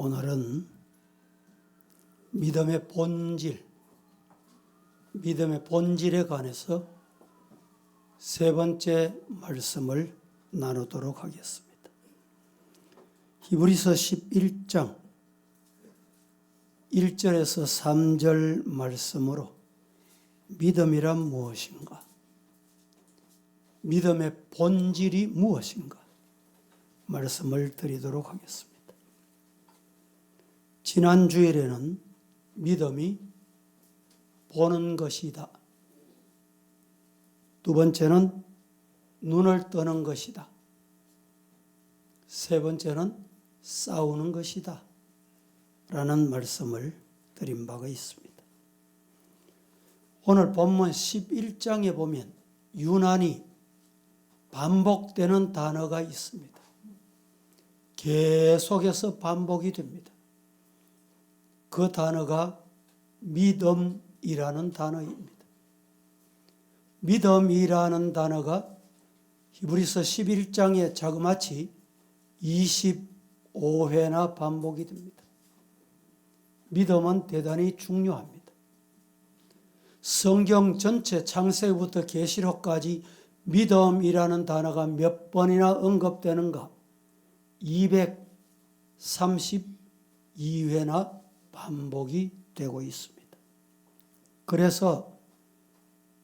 오늘은 믿음의 본질에 관해서 세 번째 말씀을 나누도록 하겠습니다. 히브리서 11장 1절에서 3절 말씀으로 믿음이란 무엇인가? 믿음의 본질이 무엇인가? 말씀을 드리도록 하겠습니다. 지난 주일에는 믿음이 보는 것이다. 두 번째는 눈을 뜨는 것이다. 세 번째는 싸우는 것이다. 라는 말씀을 드린 바가 있습니다. 오늘 본문 11장에 보면 유난히 반복되는 단어가 있습니다. 계속해서 반복이 됩니다. 그 단어가 믿음이라는 단어입니다. 믿음이라는 단어가 히브리서 11장에 자그마치 25회나 반복이 됩니다. 믿음은 대단히 중요합니다. 성경 전체 창세기부터 계시록까지 믿음이라는 단어가 몇 번이나 언급되는가? 232회나 반복이 되고 있습니다. 그래서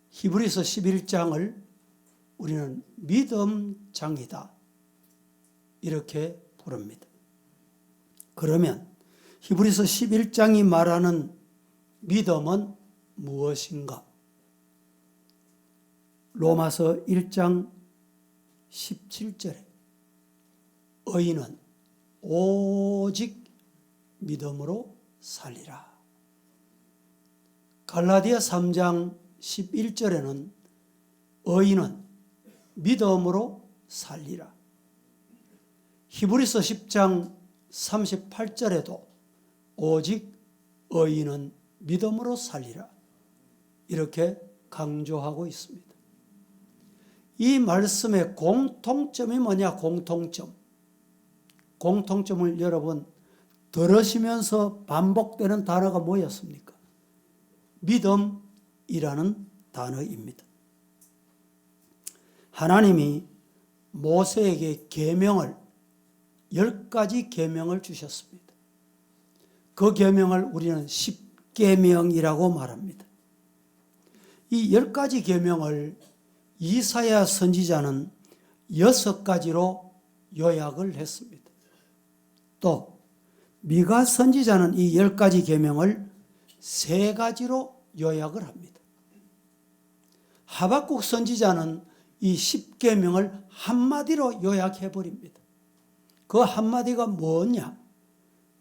히브리서 11장을 우리는 믿음장이다 이렇게 부릅니다. 그러면 히브리서 11장이 말하는 믿음은 무엇인가? 로마서 1장 17절에 의인은 오직 믿음으로 살리라. 갈라디아 3장 11절에는 의인은 믿음으로 살리라. 히브리서 10장 38절에도 오직 의인은 믿음으로 살리라. 이렇게 강조하고 있습니다. 이 말씀의 공통점이 뭐냐? 공통점을 여러분 들으시면서 반복되는 단어가 뭐였습니까? 믿음이라는 단어입니다. 하나님이 모세에게 계명을 10가지 계명을 주셨습니다. 그 계명을 우리는 10계명이라고 말합니다. 이 10가지 계명을 이사야 선지자는 6가지로 요약을 했습니다. 또 미가 선지자는 이 10가지 계명을 3가지로 요약을 합니다. 하박국 선지자는 이 10계명을 한마디로 요약해버립니다. 그 한마디가 뭐냐?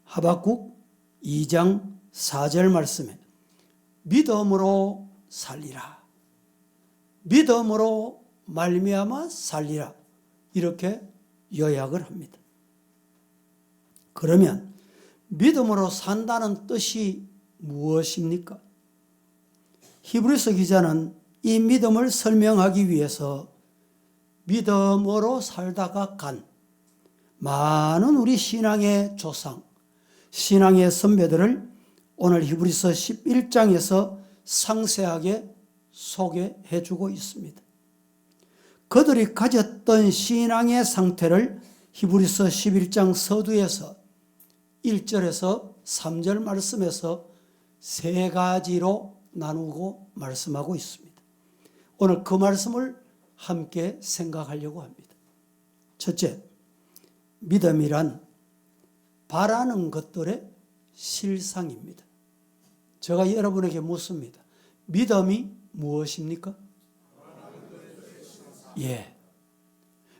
하박국 2장 4절 말씀에 믿음으로 살리라. 믿음으로 말미암아 살리라. 이렇게 요약을 합니다. 그러면 믿음으로 산다는 뜻이 무엇입니까? 히브리서 기자는 이 믿음을 설명하기 위해서 믿음으로 살다가 간 많은 우리 신앙의 조상, 신앙의 선배들을 오늘 히브리서 11장에서 상세하게 소개해 주고 있습니다. 그들이 가졌던 신앙의 상태를 히브리서 11장 서두에서 1절에서 3절 말씀에서 3가지로 나누고 말씀하고 있습니다. 오늘 그 말씀을 함께 생각하려고 합니다. 첫째, 믿음이란 바라는 것들의 실상입니다. 제가 여러분에게 묻습니다. 믿음이 무엇입니까? 예.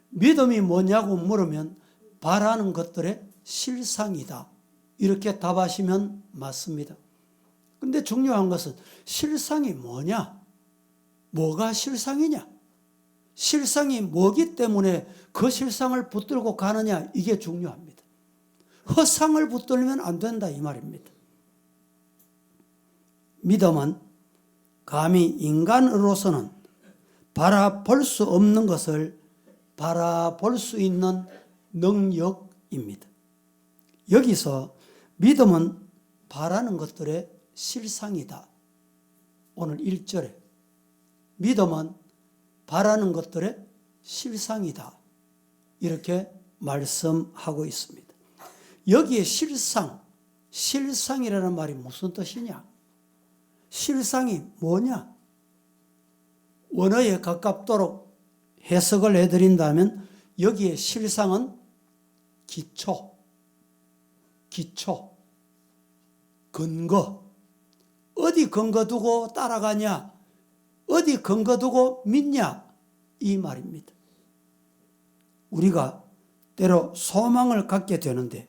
믿음이 뭐냐고 물으면 바라는 것들의 실상이다. 이렇게 답하시면 맞습니다. 근데 중요한 것은 실상이 뭐냐? 뭐가 실상이냐? 실상이 뭐기 때문에 그 실상을 붙들고 가느냐? 이게 중요합니다. 허상을 붙들면 안 된다 이 말입니다. 믿음은 감히 인간으로서는 바라볼 수 없는 것을 바라볼 수 있는 능력입니다. 여기서 믿음은 바라는 것들의 실상이다. 오늘 1절에 믿음은 바라는 것들의 실상이다. 이렇게 말씀하고 있습니다. 여기에 실상이라는 말이 무슨 뜻이냐? 실상이 뭐냐? 원어에 가깝도록 해석을 해드린다면 여기에 실상은 기초, 근거. 어디 근거 두고 따라가냐? 어디 근거 두고 믿냐? 이 말입니다. 우리가 때로 소망을 갖게 되는데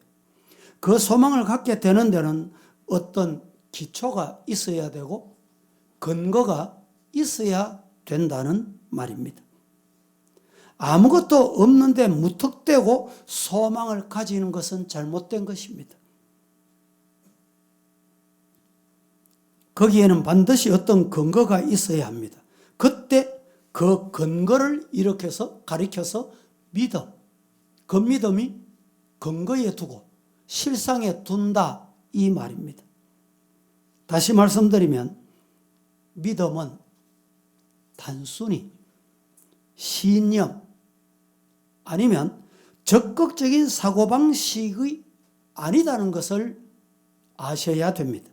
그 소망을 갖게 되는 데는 어떤 기초가 있어야 되고 근거가 있어야 된다는 말입니다. 아무것도 없는데 무턱대고 소망을 가지는 것은 잘못된 것입니다. 거기에는 반드시 어떤 근거가 있어야 합니다. 그때 그 근거를 가리켜서 믿음, 그 믿음이 근거에 두고 실상에 둔다 이 말입니다. 다시 말씀드리면 믿음은 단순히 신념 아니면 적극적인 사고방식이 아니다는 것을 아셔야 됩니다.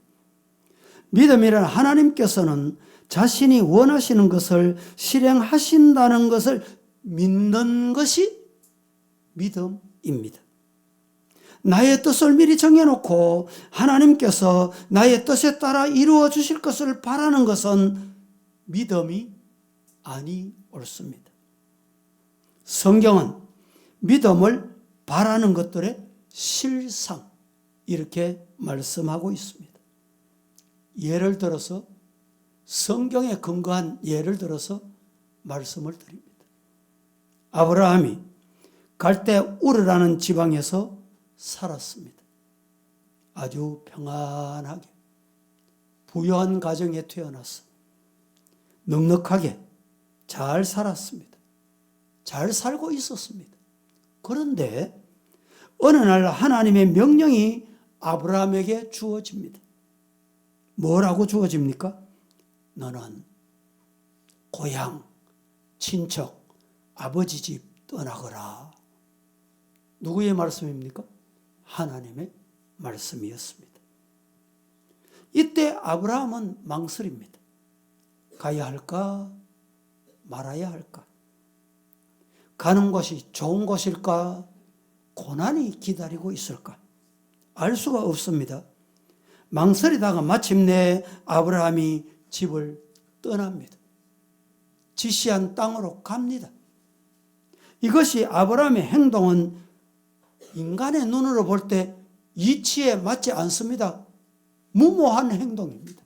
믿음이란 하나님께서는 자신이 원하시는 것을 실행하신다는 것을 믿는 것이 믿음입니다. 나의 뜻을 미리 정해놓고 하나님께서 나의 뜻에 따라 이루어 주실 것을 바라는 것은 믿음이 아니 옳습니다. 성경은 믿음을 바라는 것들의 실상 이렇게 말씀하고 있습니다. 예를 들어서 성경에 근거한 예를 들어서 말씀을 드립니다. 아브라함이 갈대 우르라는 지방에서 살았습니다. 아주 평안하게 부유한 가정에 태어나서 넉넉하게 잘 살았습니다. 잘 살고 있었습니다. 그런데 어느 날 하나님의 명령이 아브라함에게 주어집니다. 뭐라고 주어집니까? 너는 고향, 친척, 아버지 집 떠나거라. 누구의 말씀입니까? 하나님의 말씀이었습니다. 이때 아브라함은 망설입니다. 가야 할까? 말아야 할까? 가는 곳이 좋은 곳일까? 고난이 기다리고 있을까? 알 수가 없습니다. 망설이다가 마침내 아브라함이 집을 떠납니다. 지시한 땅으로 갑니다. 이것이 아브라함의 행동은 인간의 눈으로 볼 때 이치에 맞지 않습니다. 무모한 행동입니다.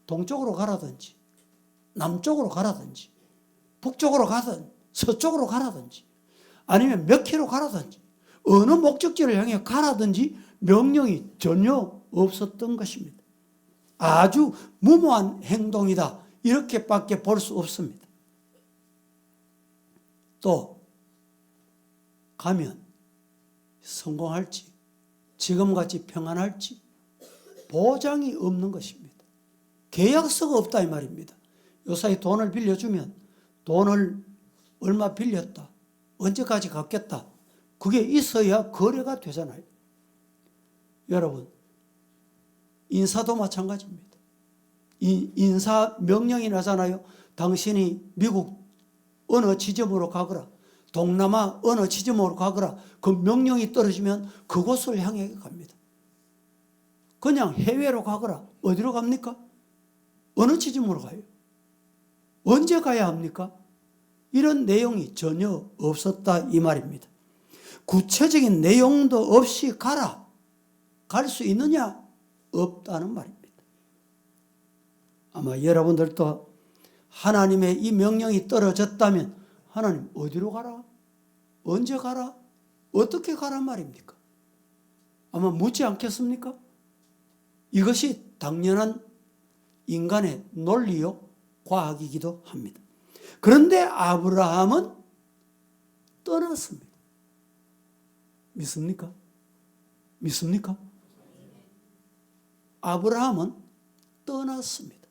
동쪽으로 가라든지 남쪽으로 가라든지 북쪽으로 가든 서쪽으로 가라든지 아니면 몇 킬로 가라든지 어느 목적지를 향해 가라든지 명령이 전혀 없었던 것입니다. 아주 무모한 행동이다 이렇게밖에 볼 수 없습니다. 또 가면 성공할지 지금같이 평안할지 보장이 없는 것입니다. 계약서가 없다 이 말입니다. 요사이 돈을 빌려주면 돈을 얼마 빌렸다 언제까지 갚겠다 그게 있어야 거래가 되잖아요. 여러분 인사도 마찬가지입니다. 인사 명령이 나잖아요. 당신이 미국 어느 지점으로 가거라 동남아 어느 지점으로 가거라 그 명령이 떨어지면 그곳을 향해 갑니다. 그냥 해외로 가거라 어디로 갑니까? 어느 지점으로 가요? 언제 가야 합니까? 이런 내용이 전혀 없었다 이 말입니다. 구체적인 내용도 없이 가라. 갈 수 있느냐? 없다는 말입니다. 아마 여러분들도 하나님의 이 명령이 떨어졌다면 하나님 어디로 가라? 언제 가라? 어떻게 가란 말입니까? 아마 묻지 않겠습니까? 이것이 당연한 인간의 논리요 과학이기도 합니다. 그런데 아브라함은 떠났습니다. 믿습니까? 믿습니까? 아브라함은 떠났습니다.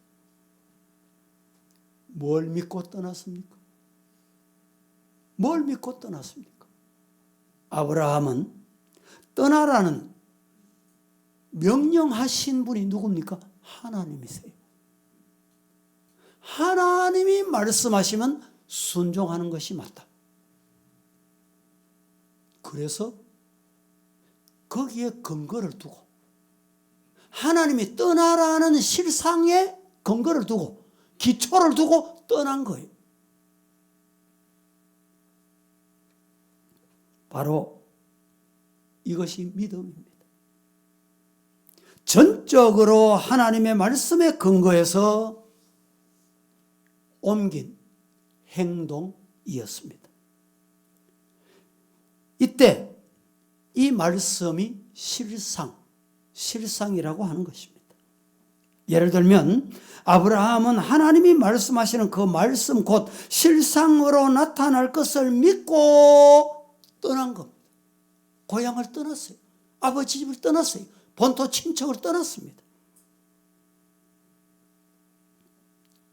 뭘 믿고 떠났습니까? 뭘 믿고 떠났습니까? 아브라함은 떠나라는 명령하신 분이 누굽니까? 하나님이세요. 하나님이 말씀하시면 순종하는 것이 맞다. 그래서 거기에 근거를 두고 하나님이 떠나라는 실상에 근거를 두고 기초를 두고 떠난 거예요. 바로 이것이 믿음입니다. 전적으로 하나님의 말씀에 근거해서 옮긴 행동이었습니다. 이때 이 말씀이 실상이라고 하는 것입니다. 예를 들면 아브라함은 하나님이 말씀하시는 그 말씀 곧 실상으로 나타날 것을 믿고 떠난 겁니다. 고향을 떠났어요. 아버지 집을 떠났어요. 본토 친척을 떠났습니다.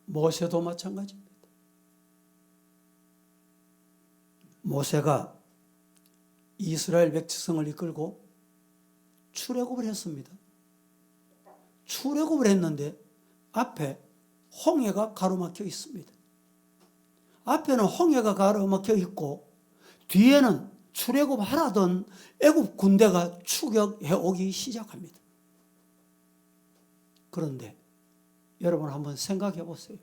모세도 마찬가지입니다. 모세가 이스라엘 백성을 이끌고 출애굽을 했습니다. 출애굽을 했는데 앞에 홍해가 가로막혀 있습니다. 앞에는 홍해가 가로막혀 있고 뒤에는 출애굽하라던 애굽 군대가 추격해 오기 시작합니다. 그런데 여러분 한번 생각해 보세요.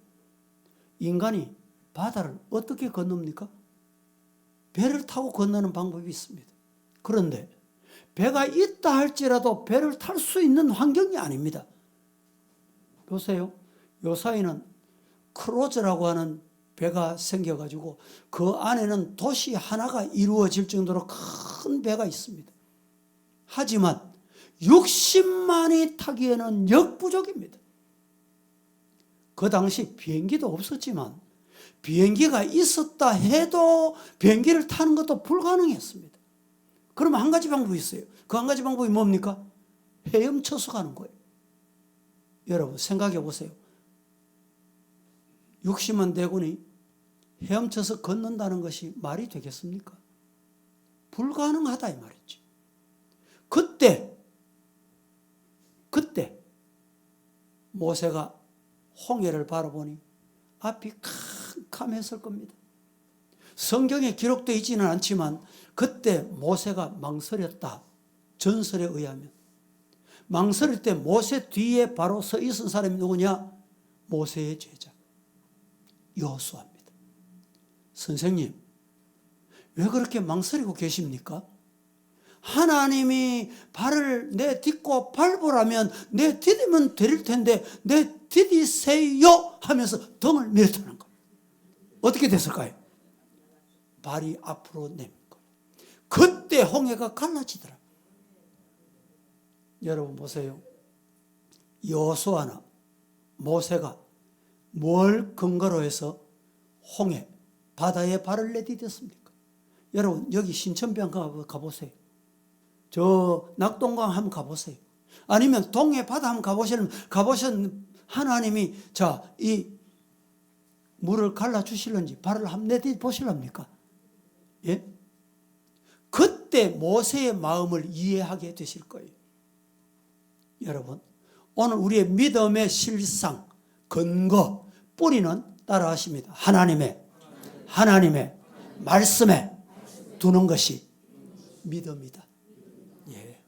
인간이 바다를 어떻게 건넙니까? 배를 타고 건너는 방법이 있습니다. 그런데 배가 있다 할지라도 배를 탈 수 있는 환경이 아닙니다. 보세요. 요사이는 크루즈라고 하는 배가 생겨가지고 그 안에는 도시 하나가 이루어질 정도로 큰 배가 있습니다. 하지만 60만이 타기에는 역부족입니다. 그 당시 비행기도 없었지만 비행기가 있었다 해도 비행기를 타는 것도 불가능했습니다. 그러면 한 가지 방법이 있어요. 그 한 가지 방법이 뭡니까? 헤엄쳐서 가는 거예요. 여러분 생각해 보세요. 60만 대군이 헤엄쳐서 걷는다는 것이 말이 되겠습니까? 불가능하다 이 말이죠. 그때 모세가 홍해를 바라보니 앞이 캄캄했을 겁니다. 성경에 기록되어 있지는 않지만 그때 모세가 망설였다. 전설에 의하면. 망설일 때 모세 뒤에 바로 서 있은 사람이 누구냐? 모세의 제자 여호수아입니다. 선생님, 왜 그렇게 망설이고 계십니까? 하나님이 발을 내딛고 밟으라면 내디디면 될 텐데 내디디세요 하면서 등을 밀었다는 거예요. 어떻게 됐을까요? 발이 앞으로 내민 거예요. 그때 홍해가 갈라지더라. 여러분 보세요. 여호수아나 모세가 뭘 근거로 해서 홍해 바다에 발을 내디뎠습니까? 여러분 여기 신천변 가보세요. 저 낙동강 한번 가보세요. 아니면 동해 바다 한번 가보신 하나님이 자, 이 물을 갈라 주실런지 발을 한번 내디 보실랍니까? 예? 그때 모세의 마음을 이해하게 되실 거예요. 여러분, 오늘 우리의 믿음의 실상, 근거, 뿌리는 따라하십니다. 하나님의 말씀에 두는 것이 믿음이다. 예.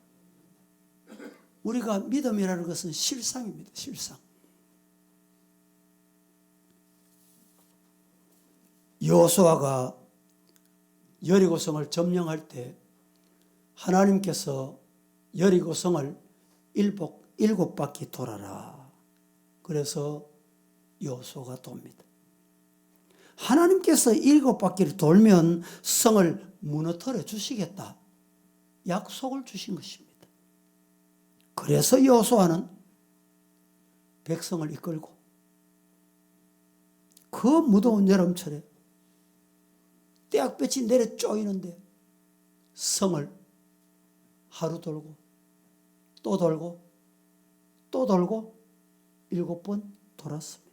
우리가 믿음이라는 것은 실상입니다. 실상. 여호수아가 여리고성을 점령할 때 하나님께서 여리고성을 일곱 바퀴 돌아라. 그래서 여호수아가 돕니다. 하나님께서 7바퀴를 돌면 성을 무너뜨려 주시겠다. 약속을 주신 것입니다. 그래서 여호수아는 백성을 이끌고 그 무더운 여름철에 떼약볕이 내려 쪼이는데 성을 하루 돌고 또 돌고 또 돌고 7번 돌았습니다.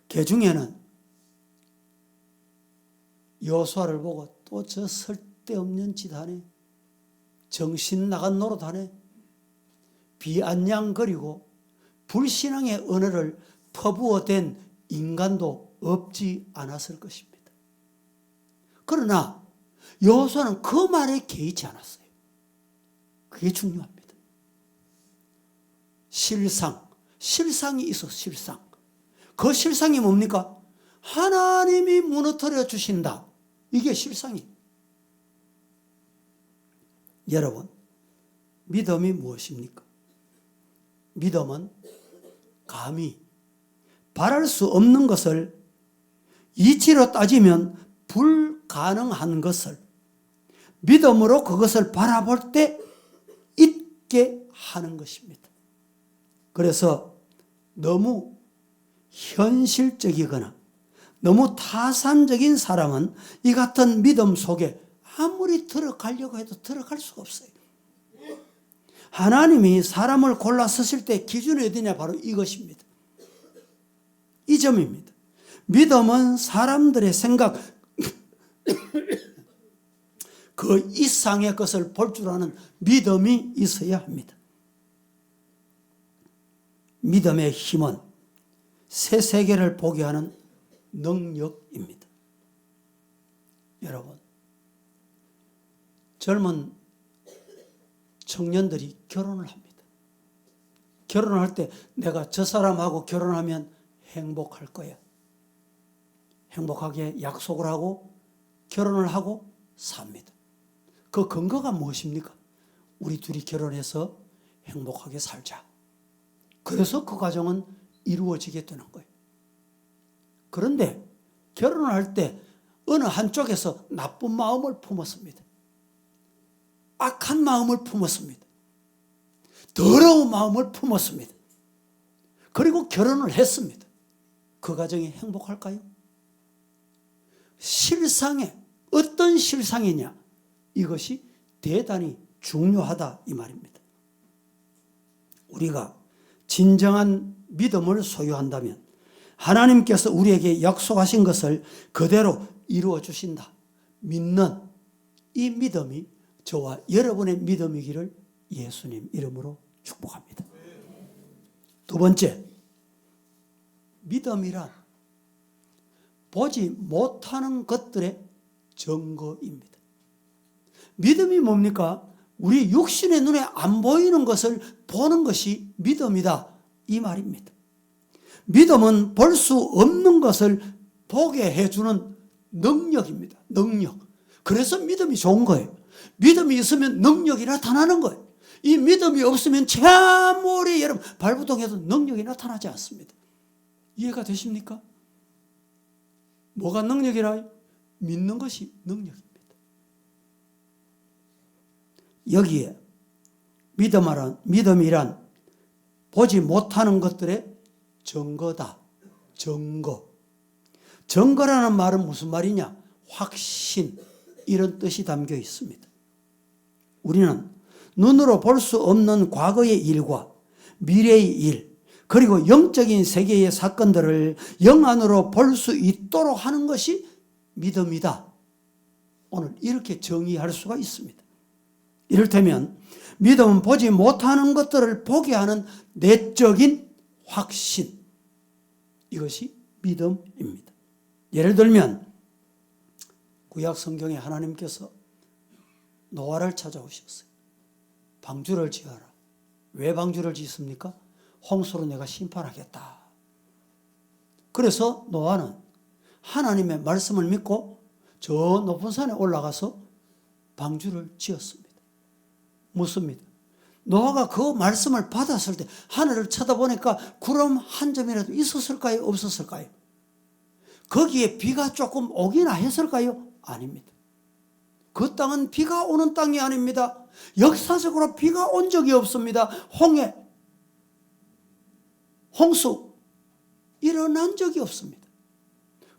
개중에는 여호수아를 보고 또 저 쓸데없는 짓 하네, 정신 나간 노릇 하네, 비아냥거리고 불신앙의 언어를 퍼부어댄 인간도 없지 않았을 것입니다. 그러나 여호수아는 그 말에 개의치 않았어요. 그게 중요합니다. 실상이 있어. 실상. 그 실상이 뭡니까? 하나님이 무너뜨려 주신다. 이게 실상이에요. 여러분, 믿음이 무엇입니까? 믿음은 감히 바랄 수 없는 것을, 이치로 따지면 불가능한 것을 믿음으로 그것을 바라볼 때 있게 하는 것입니다. 그래서 너무 현실적이거나 너무 타산적인 사람은 이 같은 믿음 속에 아무리 들어가려고 해도 들어갈 수가 없어요. 하나님이 사람을 골라 쓰실 때 기준이 어디냐? 바로 이것입니다. 이 점입니다. 믿음은 사람들의 생각 그 이상의 것을 볼 줄 아는 믿음이 있어야 합니다. 믿음의 힘은 새 세계를 보게 하는 능력입니다. 여러분, 젊은 청년들이 결혼을 합니다. 결혼을 할 때 내가 저 사람하고 결혼하면 행복할 거야. 행복하게 약속을 하고 결혼을 하고 삽니다. 그 근거가 무엇입니까? 우리 둘이 결혼해서 행복하게 살자. 그래서 그 가정은 이루어지게 되는 거예요. 그런데 결혼을 할 때 어느 한쪽에서 나쁜 마음을 품었습니다. 악한 마음을 품었습니다. 더러운 마음을 품었습니다. 그리고 결혼을 했습니다. 그 가정이 행복할까요? 실상에 어떤 실상이냐? 이것이 대단히 중요하다 이 말입니다. 우리가 진정한 믿음을 소유한다면 하나님께서 우리에게 약속하신 것을 그대로 이루어 주신다 믿는 이 믿음이 저와 여러분의 믿음이기를 예수님 이름으로 축복합니다. 두 번째, 믿음이란 보지 못하는 것들의 증거입니다. 믿음이 뭡니까? 우리 육신의 눈에 안 보이는 것을 보는 것이 믿음이다 이 말입니다. 믿음은 볼 수 없는 것을 보게 해주는 능력입니다. 능력. 그래서 믿음이 좋은 거예요. 믿음이 있으면 능력이 나타나는 거예요. 이 믿음이 없으면 아무리 여러분 발부동해도 능력이 나타나지 않습니다. 이해가 되십니까? 뭐가 능력이라? 믿는 것이 능력입니다. 여기에 믿음이란 보지 못하는 것들의 증거다. 증거. 증거라는 말은 무슨 말이냐? 확신, 이런 뜻이 담겨 있습니다. 우리는 눈으로 볼 수 없는 과거의 일과 미래의 일, 그리고 영적인 세계의 사건들을 영안으로 볼 수 있도록 하는 것이 믿음이다. 오늘 이렇게 정의할 수가 있습니다. 이를테면 믿음은 보지 못하는 것들을 보게 하는 내적인 확신, 이것이 믿음입니다. 예를 들면 구약 성경에 하나님께서 노아를 찾아오셨어요. 방주를 지어라. 왜 방주를 짓습니까? 홍수로 내가 심판하겠다. 그래서 노아는 하나님의 말씀을 믿고 저 높은 산에 올라가서 방주를 지었습니다. 묻습니다. 노아가 그 말씀을 받았을 때 하늘을 쳐다보니까 구름 한 점이라도 있었을까요? 없었을까요? 거기에 비가 조금 오기나 했을까요? 아닙니다. 그 땅은 비가 오는 땅이 아닙니다. 역사적으로 비가 온 적이 없습니다. 홍수 일어난 적이 없습니다.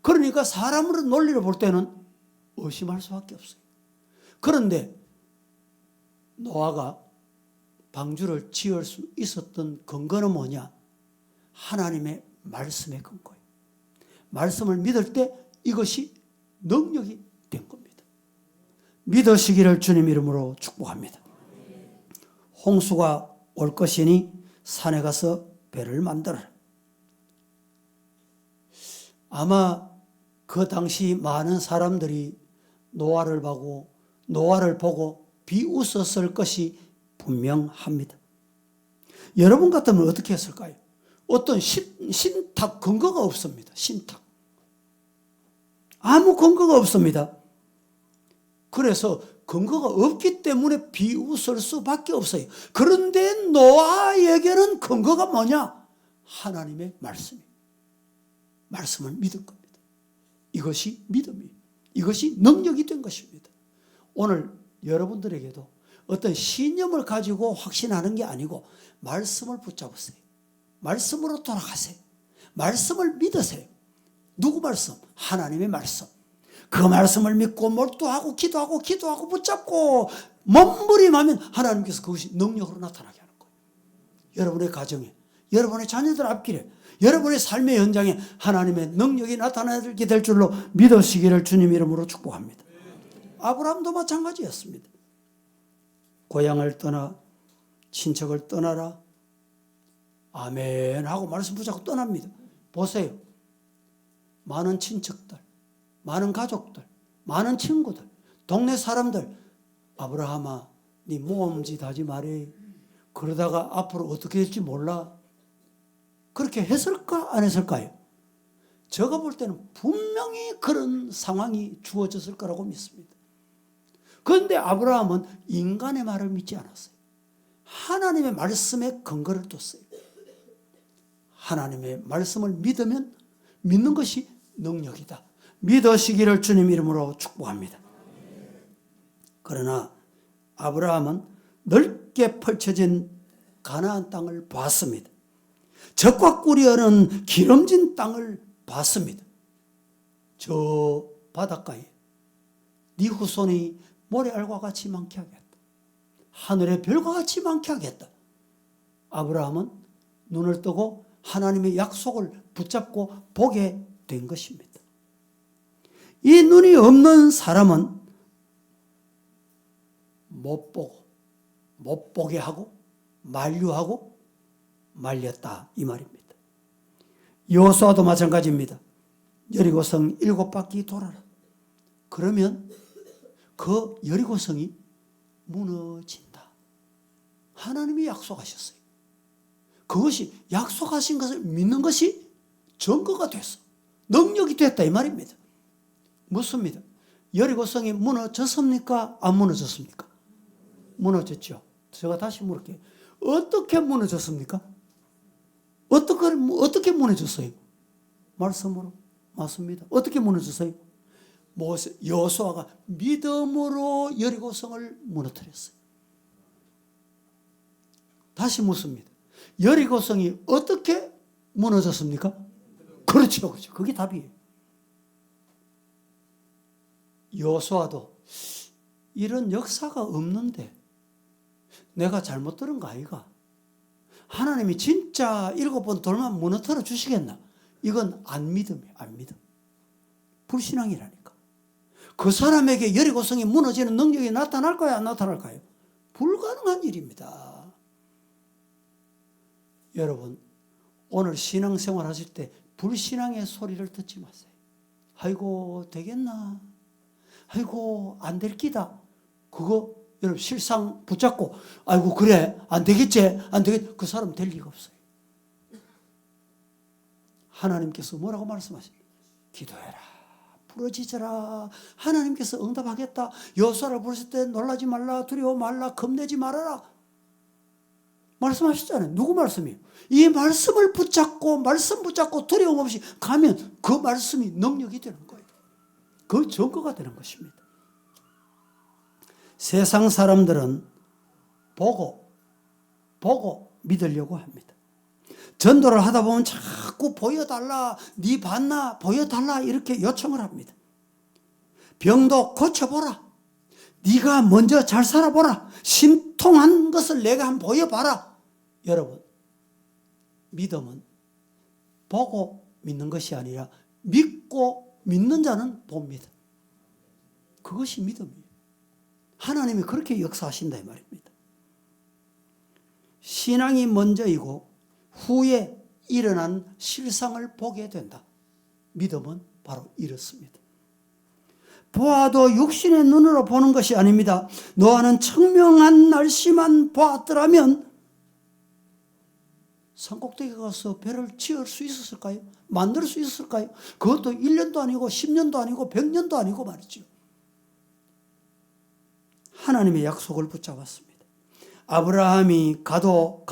그러니까 사람으로 논리를 볼 때는 의심할 수밖에 없어요. 그런데 노아가 방주를 지을 수 있었던 근거는 뭐냐? 하나님의 말씀의 근거예요. 말씀을 믿을 때 이것이 능력이 된 겁니다. 믿으시기를 주님 이름으로 축복합니다. 홍수가 올 것이니 산에 가서 배를 만들어라. 아마 그 당시 많은 사람들이 노아를 보고 비웃었을 것이 분명합니다. 여러분 같으면 어떻게 했을까요? 어떤 신탁 근거가 없습니다. 신탁. 아무 근거가 없습니다. 그래서 근거가 없기 때문에 비웃을 수밖에 없어요. 그런데 노아에게는 근거가 뭐냐? 하나님의 말씀이에요. 말씀을 믿은 겁니다. 이것이 믿음이에요. 이것이 능력이 된 것입니다. 오늘 여러분들에게도 어떤 신념을 가지고 확신하는 게 아니고 말씀을 붙잡으세요. 말씀으로 돌아가세요. 말씀을 믿으세요. 누구 말씀? 하나님의 말씀. 그 말씀을 믿고 몰두하고 기도하고 붙잡고 몸부림하면 하나님께서 그것이 능력으로 나타나게 하는 거예요. 여러분의 가정에, 여러분의 자녀들 앞길에, 여러분의 삶의 현장에 하나님의 능력이 나타나게 될 줄로 믿으시기를 주님 이름으로 축복합니다. 아브라함도 마찬가지였습니다. 고향을 떠나 친척을 떠나라. 아멘 하고 말씀 붙잡고 떠납니다. 보세요. 많은 친척들, 많은 가족들, 많은 친구들, 동네 사람들, 아브라함아 네 모험짓 하지 말해. 그러다가 앞으로 어떻게 될지 몰라. 그렇게 했을까 안 했을까요? 제가 볼 때는 분명히 그런 상황이 주어졌을 거라고 믿습니다. 그런데 아브라함은 인간의 말을 믿지 않았어요. 하나님의 말씀에 근거를 뒀어요. 하나님의 말씀을 믿으면 믿는 것이 능력이다. 믿으시기를 주님 이름으로 축복합니다. 그러나 아브라함은 넓게 펼쳐진 가나안 땅을 봤습니다. 젖과 꿀이 흐르는 기름진 땅을 봤습니다. 저 바닷가에 네 후손이 모래알과 같이 많게 하겠다. 하늘의 별과 같이 많게 하겠다. 아브라함은 눈을 뜨고 하나님의 약속을 붙잡고 보게 된 것입니다. 이 눈이 없는 사람은 못 보게 하고 만류하고 말렸다 이 말입니다. 여호수아도 마찬가지입니다. 여리고성 7바퀴 돌아라. 그러면 그 여리고성이 무너진다. 하나님이 약속하셨어요. 그것이 약속하신 것을 믿는 것이 증거가 됐어. 능력이 됐다 이 말입니다. 묻습니다. 여리고성이 무너졌습니까? 안 무너졌습니까? 무너졌죠. 제가 다시 물을게요. 어떻게 무너졌습니까? 어떻게 무너졌어요? 말씀으로. 맞습니다. 어떻게 무너졌어요? 여호수아가 믿음으로 여리고성을 무너뜨렸어요. 다시 묻습니다. 여리고성이 어떻게 무너졌습니까? 그렇죠. 그게 답이에요. 여호수아도 이런 역사가 없는데 내가 잘못 들은 거 아이가? 하나님이 진짜 7번 돌만 무너뜨려 주시겠나? 이건 안 믿음이에요. 안 믿음. 불신앙이라니까. 그 사람에게 여리고성이 무너지는 능력이 나타날까요? 안 나타날까요? 불가능한 일입니다. 여러분, 오늘 신앙생활 하실 때 불신앙의 소리를 듣지 마세요. 아이고 되겠나? 아이고 안 될 기다. 그거 여러분 실상 붙잡고 아이고 그래 안 되겠지 안 되겠지 그 사람 될 리가 없어요. 하나님께서 뭐라고 말씀하십니까? 기도해라. 부러지져라. 하나님께서 응답하겠다. 여호수아를 부르실 때 놀라지 말라. 두려워 말라. 겁내지 말아라. 말씀하셨잖아요. 누구 말씀이에요? 이 말씀을 붙잡고 말씀 붙잡고 두려움 없이 가면 그 말씀이 능력이 되는 거예요. 그 증거가 되는 것입니다. 세상 사람들은 보고 믿으려고 합니다. 전도를 하다 보면 자꾸 보여달라, 네 봤나, 보여달라 이렇게 요청을 합니다. 병도 고쳐보라, 네가 먼저 잘 살아보라, 신통한 것을 내가 한번 보여봐라. 여러분, 믿음은 보고 믿는 것이 아니라 믿고 믿는 자는 봅니다. 그것이 믿음이에요. 하나님이 그렇게 역사하신다 이 말입니다. 신앙이 먼저이고 후에 일어난 실상을 보게 된다. 믿음은 바로 이렇습니다. 보아도 육신의 눈으로 보는 것이 아닙니다. 노아는 청명한 날씨만 보았더라면 산꼭대기에 가서 배를 지을 수 있었을까요? 만들 수 있었을까요? 그것도 1년도 아니고 10년도 아니고 100년도 아니고 말이죠. 하나님의 약속을 붙잡았습니다. 아브라함이 가도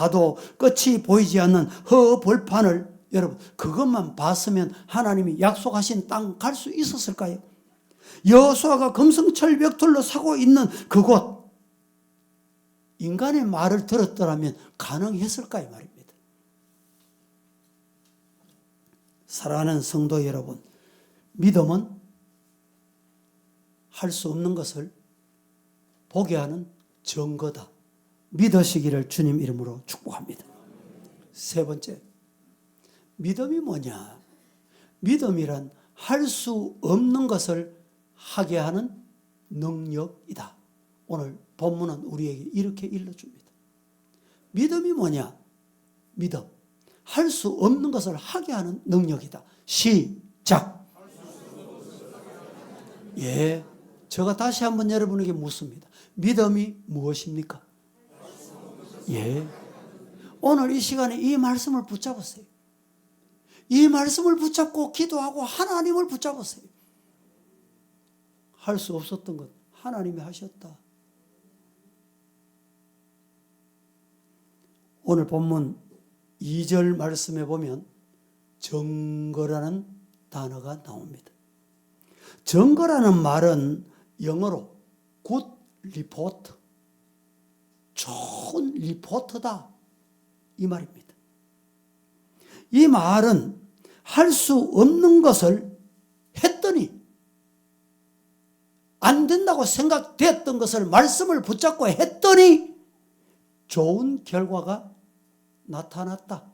끝이 보이지 않는 허벌판을 여러분 그것만 봤으면 하나님이 약속하신 땅 갈 수 있었을까요? 여호수아가 금성철벽 둘러싸고 있는 그곳 인간의 말을 들었더라면 가능했을까 이 말입니다. 사랑하는 성도 여러분, 믿음은 할 수 없는 것을 보게 하는 증거다. 믿으시기를 주님 이름으로 축복합니다. 세 번째, 믿음이 뭐냐? 믿음이란 할 수 없는 것을 하게 하는 능력이다. 오늘 본문은 우리에게 이렇게 일러줍니다. 믿음이 뭐냐? 믿음, 할 수 없는 것을 하게 하는 능력이다. 시작. 예, 제가 다시 한번 여러분에게 묻습니다. 믿음이 무엇입니까? 예, 오늘 이 시간에 이 말씀을 붙잡으세요. 이 말씀을 붙잡고 기도하고 하나님을 붙잡으세요. 할 수 없었던 것 하나님이 하셨다. 오늘 본문 2절 말씀에 보면 증거라는 단어가 나옵니다. 증거라는 말은 영어로 good report, 좋은 리포트다 이 말입니다. 이 말은 할 수 없는 것을 했더니 안 된다고 생각됐던 것을 말씀을 붙잡고 했더니 좋은 결과가 나타났다.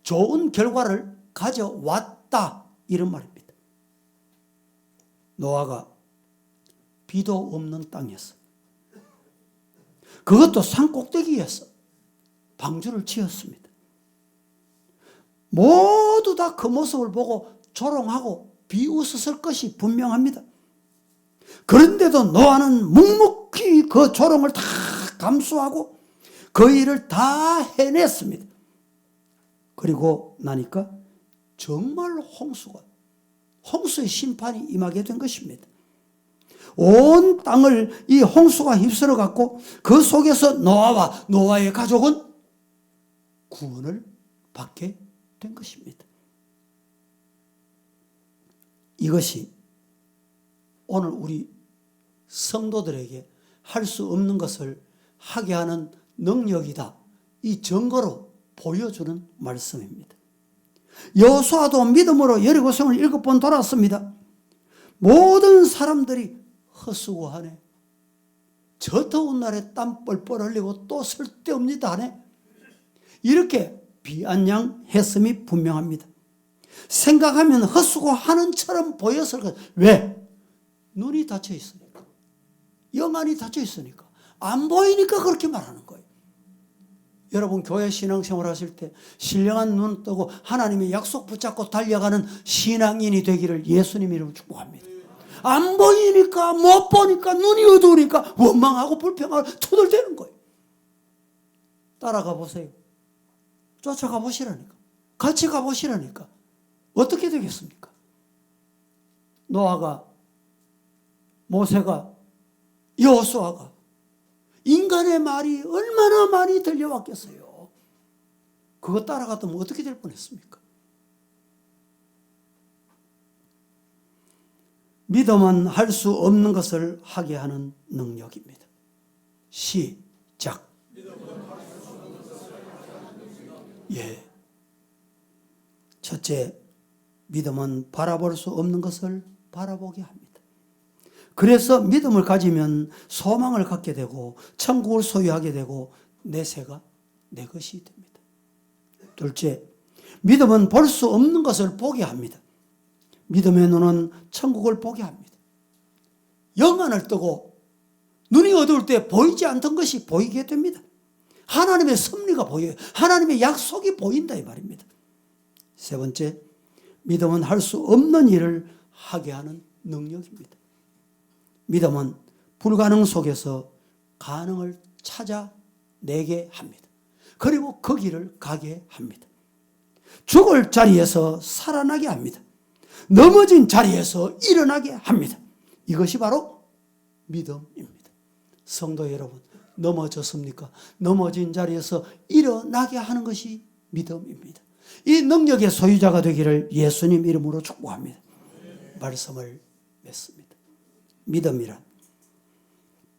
좋은 결과를 가져왔다. 이런 말입니다. 노아가 비도 없는 땅이었어. 그것도 산 꼭대기에서 방주를 지었습니다. 모두 다 그 모습을 보고 조롱하고 비웃었을 것이 분명합니다. 그런데도 노아는 묵묵히 그 조롱을 다 감수하고 그 일을 다 해냈습니다. 그리고 나니까 정말 홍수의 심판이 임하게 된 것입니다. 온 땅을 이 홍수가 휩쓸어 갔고 그 속에서 노아와 노아의 가족은 구원을 받게 된 것입니다. 이것이 오늘 우리 성도들에게 할 수 없는 것을 하게 하는 능력이다. 이 증거로 보여주는 말씀입니다. 여호수아도 믿음으로 여리고성을 7번 돌았습니다. 모든 사람들이 헛수고하네. 저 더운 날에 땀 뻘뻘 흘리고 또 쓸데없니다 하네. 이렇게 비아냥했음이 분명합니다. 생각하면 헛수고하는 처럼 보였을 것. 왜? 눈이 닫혀 있으니까. 영안이 닫혀 있으니까. 안 보이니까 그렇게 말하는 거예요. 여러분 교회 신앙생활 하실 때 신령한 눈 뜨고 하나님의 약속 붙잡고 달려가는 신앙인이 되기를 예수님 이름으로 축복합니다. 안 보이니까 못 보니까 눈이 어두우니까 원망하고 불평하고 투덜대는 거예요. 따라가 보세요. 쫓아가 보시라니까. 같이 가보시라니까. 어떻게 되겠습니까? 노아가, 모세가, 여호수아가 인간의 말이 얼마나 많이 들려왔겠어요. 그거 따라갔다면 어떻게 될 뻔했습니까? 믿음은 할 수 없는 것을 하게 하는 능력입니다. 시작. 예. 첫째, 믿음은 바라볼 수 없는 것을 바라보게 합니다. 그래서 믿음을 가지면 소망을 갖게 되고 천국을 소유하게 되고 내세가 내 것이 됩니다. 둘째, 믿음은 볼 수 없는 것을 보게 합니다. 믿음의 눈은 천국을 보게 합니다. 영안을 뜨고 눈이 어두울 때 보이지 않던 것이 보이게 됩니다. 하나님의 섭리가 보여요. 하나님의 약속이 보인다 이 말입니다. 세 번째, 믿음은 할 수 없는 일을 하게 하는 능력입니다. 믿음은 불가능 속에서 가능을 찾아내게 합니다. 그리고 그 길을 가게 합니다. 죽을 자리에서 살아나게 합니다. 넘어진 자리에서 일어나게 합니다. 이것이 바로 믿음입니다. 성도 여러분, 넘어졌습니까? 넘어진 자리에서 일어나게 하는 것이 믿음입니다. 이 능력의 소유자가 되기를 예수님 이름으로 축복합니다. 말씀을 맺습니다. 믿음이란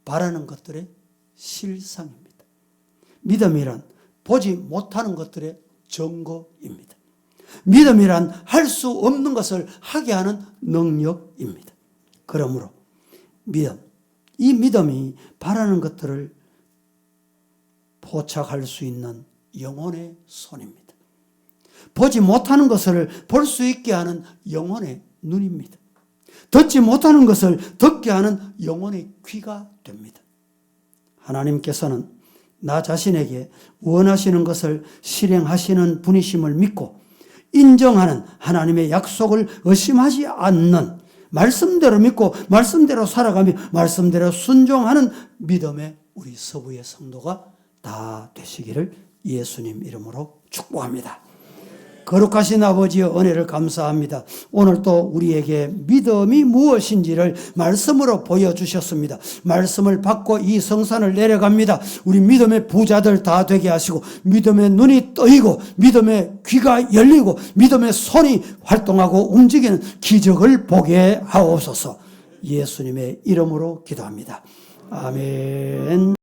바라는 것들의 실상입니다. 믿음이란 보지 못하는 것들의 증거입니다. 믿음이란 할 수 없는 것을 하게 하는 능력입니다. 그러므로 이 믿음이 바라는 것들을 포착할 수 있는 영혼의 손입니다. 보지 못하는 것을 볼 수 있게 하는 영혼의 눈입니다. 듣지 못하는 것을 듣게 하는 영혼의 귀가 됩니다. 하나님께서는 나 자신에게 원하시는 것을 실행하시는 분이심을 믿고 인정하는 하나님의 약속을 의심하지 않는 말씀대로 믿고 말씀대로 살아가며 말씀대로 순종하는 믿음의 우리 서부의 성도가 다 되시기를 예수님 이름으로 축복합니다. 거룩하신 아버지의 은혜를 감사합니다. 오늘 또 우리에게 믿음이 무엇인지를 말씀으로 보여주셨습니다. 말씀을 받고 이 성산을 내려갑니다. 우리 믿음의 부자들 다 되게 하시고 믿음의 눈이 떠이고 믿음의 귀가 열리고 믿음의 손이 활동하고 움직이는 기적을 보게 하옵소서. 예수님의 이름으로 기도합니다. 아멘.